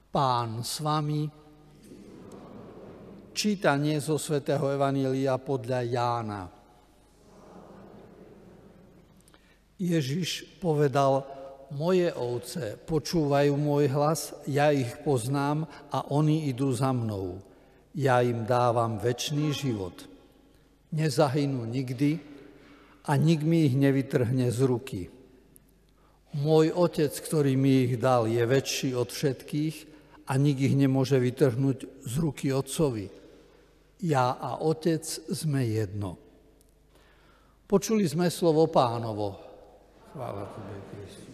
Pán s vami. Čítanie zo svätého Evanjelia podľa Jána. Ježiš povedal: Moje ovce počúvajú môj hlas, ja ich poznám a oni idú za mnou. Ja im dávam večný život. Nezahynú nikdy a nik mi ich nevytrhne z ruky. Môj Otec, ktorý mi ich dal, je väčší od všetkých a nik ich nemôže vytrhnúť z ruky Otcovi. Ja a Otec sme jedno. Počuli sme slovo Pánovo. Chvála Tebe, Kristu.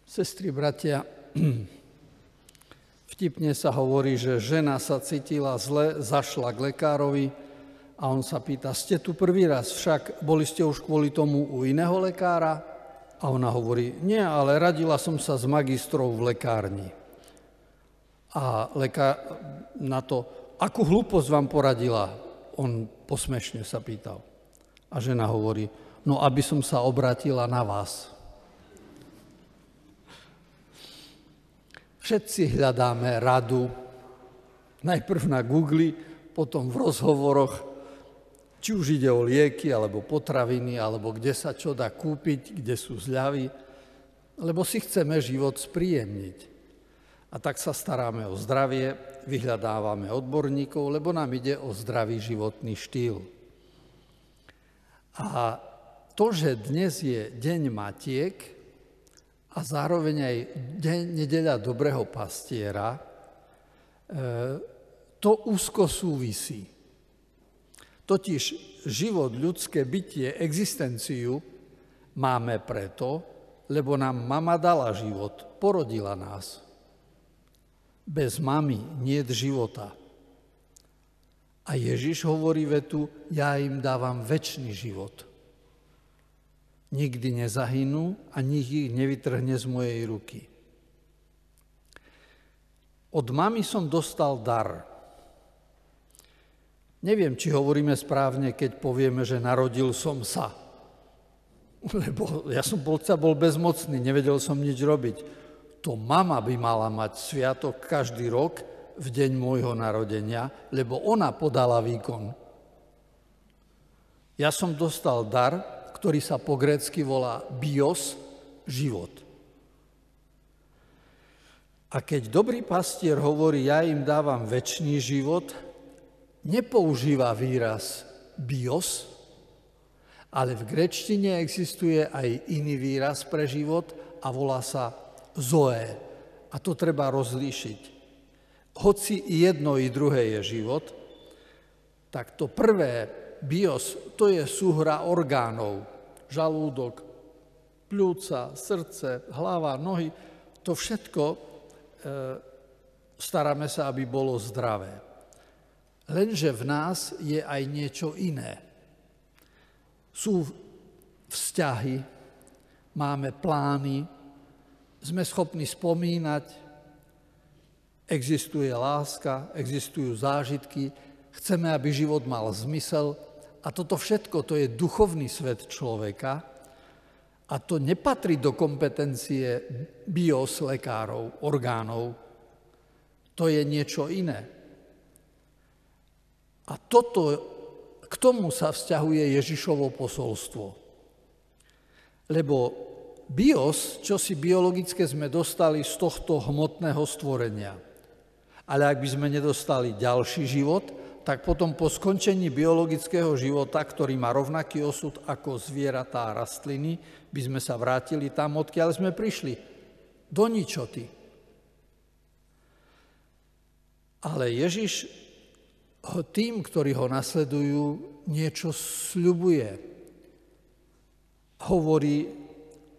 Sestry, bratia, vtipne sa hovorí, že žena sa cítila zle, zašla k lekárovi a on sa pýta: ste tu prvý raz, však boli ste už kvôli tomu u iného lekára? A ona hovorí: nie, ale radila som sa s magistrou v lekárni. A lekár na to: akú hlúposť vám poradila? On posmešne sa pýtal. A žena hovorí: no, aby som sa obrátila na vás. Všetci hľadáme radu, najprv na Google, potom v rozhovoroch, či už ide o lieky, alebo potraviny, alebo kde sa čo dá kúpiť, kde sú zľavy, lebo si chceme život spríjemniť. A tak sa staráme o zdravie, vyhľadávame odborníkov, lebo nám ide o zdravý životný štýl. A to, že dnes je deň Matiek a zároveň aj nedeľa Dobrého pastiera, to úzko súvisí. Totiž život, ľudské bytie, existenciu máme preto, lebo nám mama dala život, porodila nás. Bez mamy niet života. A Ježiš hovorí vetu: ja im dávam večný život. Nikdy nezahynú a nik ich nevytrhne z mojej ruky. Od mamy som dostal dar. Neviem, či hovoríme správne, keď povieme, že narodil som sa. Lebo ja som bol bezmocný, nevedel som nič robiť. To mama by mala mať sviatok každý rok v deň môjho narodenia, lebo ona podala výkon. Ja som dostal dar, ktorý sa po grécky volá bios, život. A keď dobrý pastier hovorí: ja im dávam večný život, nepoužíva výraz bios, ale v gréčtine existuje aj iný výraz pre život a volá sa zoe. A to treba rozlíšiť. Hoci jedno i druhé je život, tak to prvé, bios, to je súhra orgánov. Žalúdok, pľúca, srdce, hlava, nohy. To všetko staráme sa, aby bolo zdravé. Lenže v nás je aj niečo iné. Sú vzťahy, máme plány, sme schopní spomínať, existuje láska, existujú zážitky, chceme, aby život mal zmysel a toto všetko, to je duchovný svet človeka a to nepatrí do kompetencie bios lekárov, orgánov. To je niečo iné. A k tomu sa vzťahuje Ježišovo posolstvo. Lebo bios, čosi biologické sme dostali z tohto hmotného stvorenia. Ale ak by sme nedostali ďalší život, tak potom po skončení biologického života, ktorý má rovnaký osud ako zvieratá a rastliny, by sme sa vrátili tam, odkiaľ sme prišli. Do ničoty. Ale Ježiš tým, ktorí ho nasledujú, niečo sľubuje. Hovorí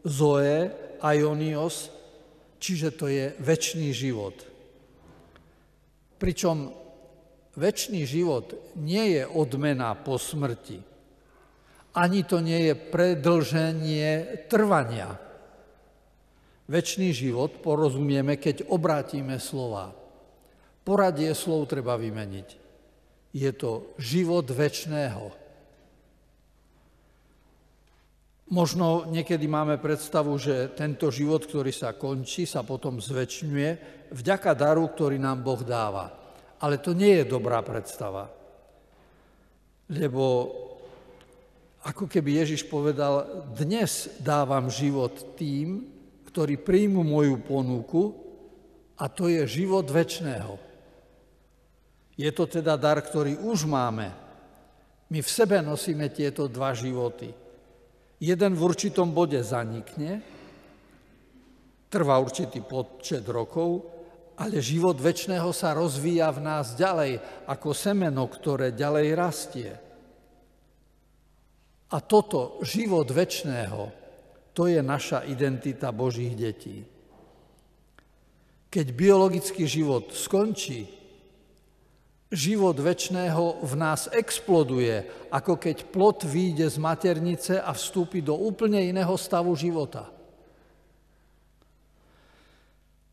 zoe, aionios, čiže to je večný život. Pričom večný život nie je odmena po smrti. Ani to nie je predĺženie trvania. Večný život porozumieme, keď obrátime slova. Poradie slov treba vymeniť. Je to život večného. Možno niekedy máme predstavu, že tento život, ktorý sa končí, sa potom zväčšňuje vďaka daru, ktorý nám Boh dáva. Ale to nie je dobrá predstava. Lebo ako keby Ježiš povedal, dnes dávam život tým, ktorí príjmu moju ponuku, a to je život večného. Je to teda dar, ktorý už máme. My v sebe nosíme tieto dva životy. Jeden v určitom bode zanikne, trvá určitý počet rokov, ale život večného sa rozvíja v nás ďalej, ako semeno, ktoré ďalej rastie. A toto, život večného, to je naša identita Božích detí. Keď biologický život skončí, život večného v nás exploduje, ako keď plod vyjde z maternice a vstúpi do úplne iného stavu života.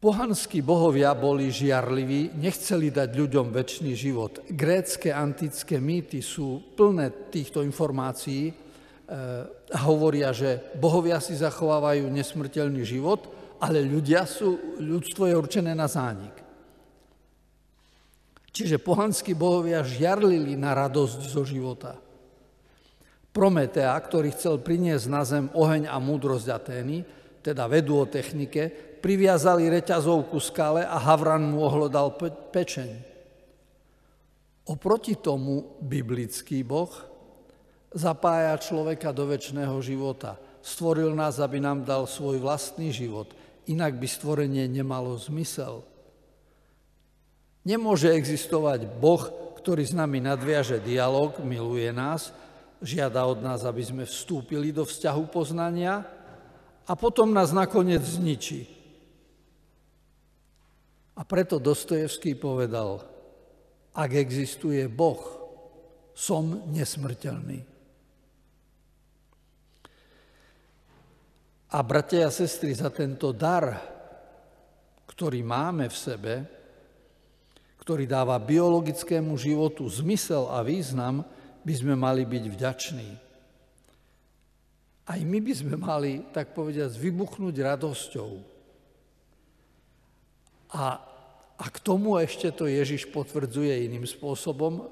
Pohanskí bohovia boli žiarliví, nechceli dať ľuďom večný život. Grécke antické mýty sú plné týchto informácií a hovoria, že bohovia si zachovávajú nesmrteľný život, ale ľudstvo je určené na zánik. Čiže pohanskí bohovia žiarlili na radosť zo života. Prometea, ktorý chcel priniesť na zem oheň a múdrosť Atény, teda vedu o technike, priviazali reťazov ku skale a havran mu ohlodal pečeň. Oproti tomu biblický Boh zapája človeka do večného života. Stvoril nás, aby nám dal svoj vlastný život, inak by stvorenie nemalo zmysel. Nemôže existovať Boh, ktorý s nami nadviaže dialog, miluje nás, žiada od nás, aby sme vstúpili do vzťahu poznania a potom nás nakoniec zničí. A preto Dostojevský povedal, ak existuje Boh, som nesmrteľný. A bratia a sestry, za tento dar, ktorý máme v sebe, ktorý dáva biologickému životu zmysel a význam, by sme mali byť vďační. Aj my by sme mali, tak povediať, vybuchnúť radosťou. A k tomu ešte to Ježiš potvrdzuje iným spôsobom,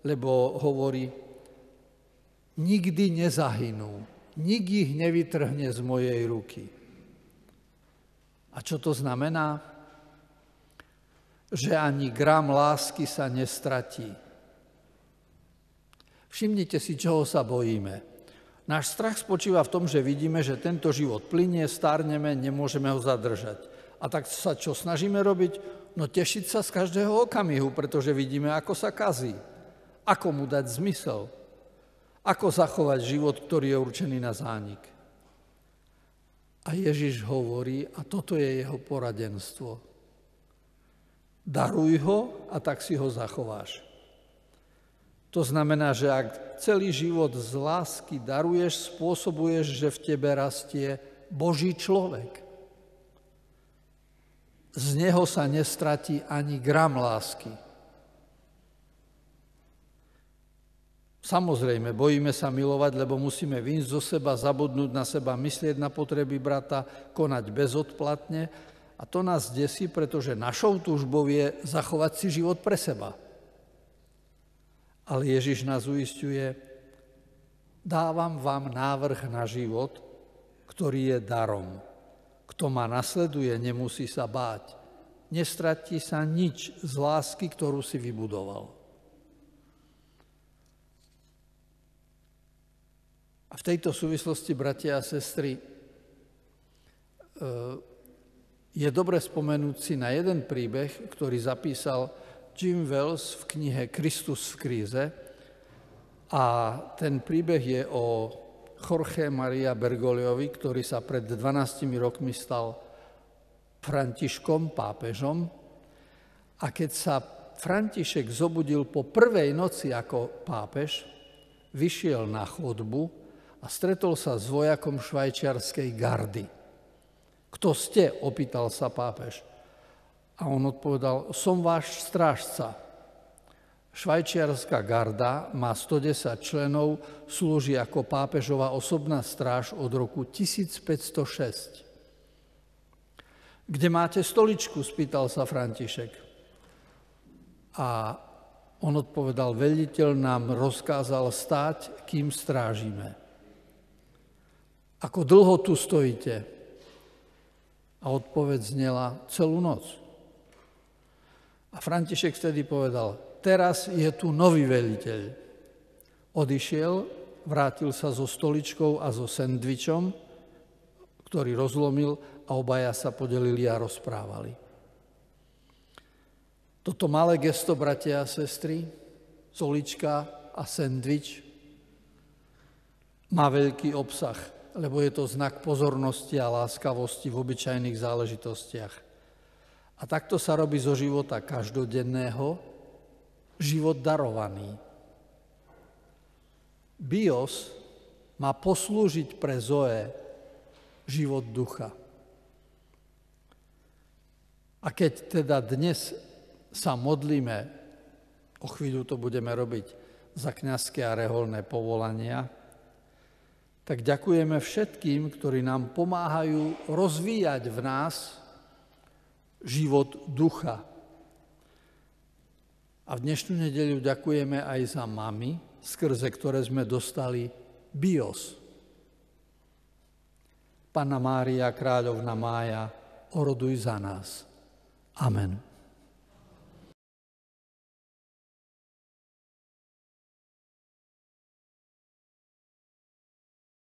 lebo hovorí, nikdy nezahynú, nik ich nevytrhne z mojej ruky. A čo to znamená? Že ani gram lásky sa nestratí. Všimnite si, čoho sa bojíme. Náš strach spočíva v tom, že vidíme, že tento život plynie, stárneme, nemôžeme ho zadržať. A tak sa čo snažíme robiť? No tešiť sa z každého okamihu, pretože vidíme, ako sa kazí. Ako mu dať zmysel. Ako zachovať život, ktorý je určený na zánik. A Ježiš hovorí, a toto je jeho poradenstvo. Daruj ho a tak si ho zachováš. To znamená, že ak celý život z lásky daruješ, spôsobuješ, že v tebe rastie Boží človek. Z neho sa nestratí ani gram lásky. Samozrejme, bojíme sa milovať, lebo musíme vyjsť zo seba, zabudnúť na seba, myslieť na potreby brata, konať bezodplatne. A to nás desí, pretože našou túžbou je zachovať si život pre seba. Ale Ježiš nás uisťuje, dávam vám návrh na život, ktorý je darom. Kto ma nasleduje, nemusí sa báť. Nestratí sa nič z lásky, ktorú si vybudoval. A v tejto súvislosti, bratia a sestry, je dobre spomenúť si na jeden príbeh, ktorý zapísal Jim Wells v knihe Kristus v kríze. A ten príbeh je o Jorge Maria Bergogliovi, ktorý sa pred 12 rokmi stal Františkom, pápežom. A keď sa František zobudil po prvej noci ako pápež, vyšiel na chodbu a stretol sa s vojakom švajčiarskej gardy. Kto ste? Opýtal sa pápež. A on odpovedal, som váš strážca. Švajčiarska garda má 110 členov, slúži ako pápežová osobná stráž od roku 1506. Kde máte stoličku? Spýtal sa František. A on odpovedal, veliteľ nám rozkázal stáť, kým strážime. Ako dlho tu stojíte? A odpoveď znela celú noc. A František vtedy povedal, teraz je tu nový veliteľ. Odišiel, vrátil sa so stoličkou a so sendvičom, ktorý rozlomil a obaja sa podelili a rozprávali. Toto malé gesto, bratia a sestry, stolička a sendvič, má veľký obsah, lebo je to znak pozornosti a láskavosti v obyčajných záležitostiach. A takto sa robí zo života každodenného život darovaný. Bios má poslúžiť pre Zoe život ducha. A keď teda dnes sa modlíme, o chvíľu to budeme robiť za kňazské a reholné povolania, tak ďakujeme všetkým, ktorí nám pomáhajú rozvíjať v nás život ducha. A v dnešnú nedeľu ďakujeme aj za mami, skrze ktoré sme dostali Bios. Panna Mária, kráľovna Mája, oroduj za nás. Amen.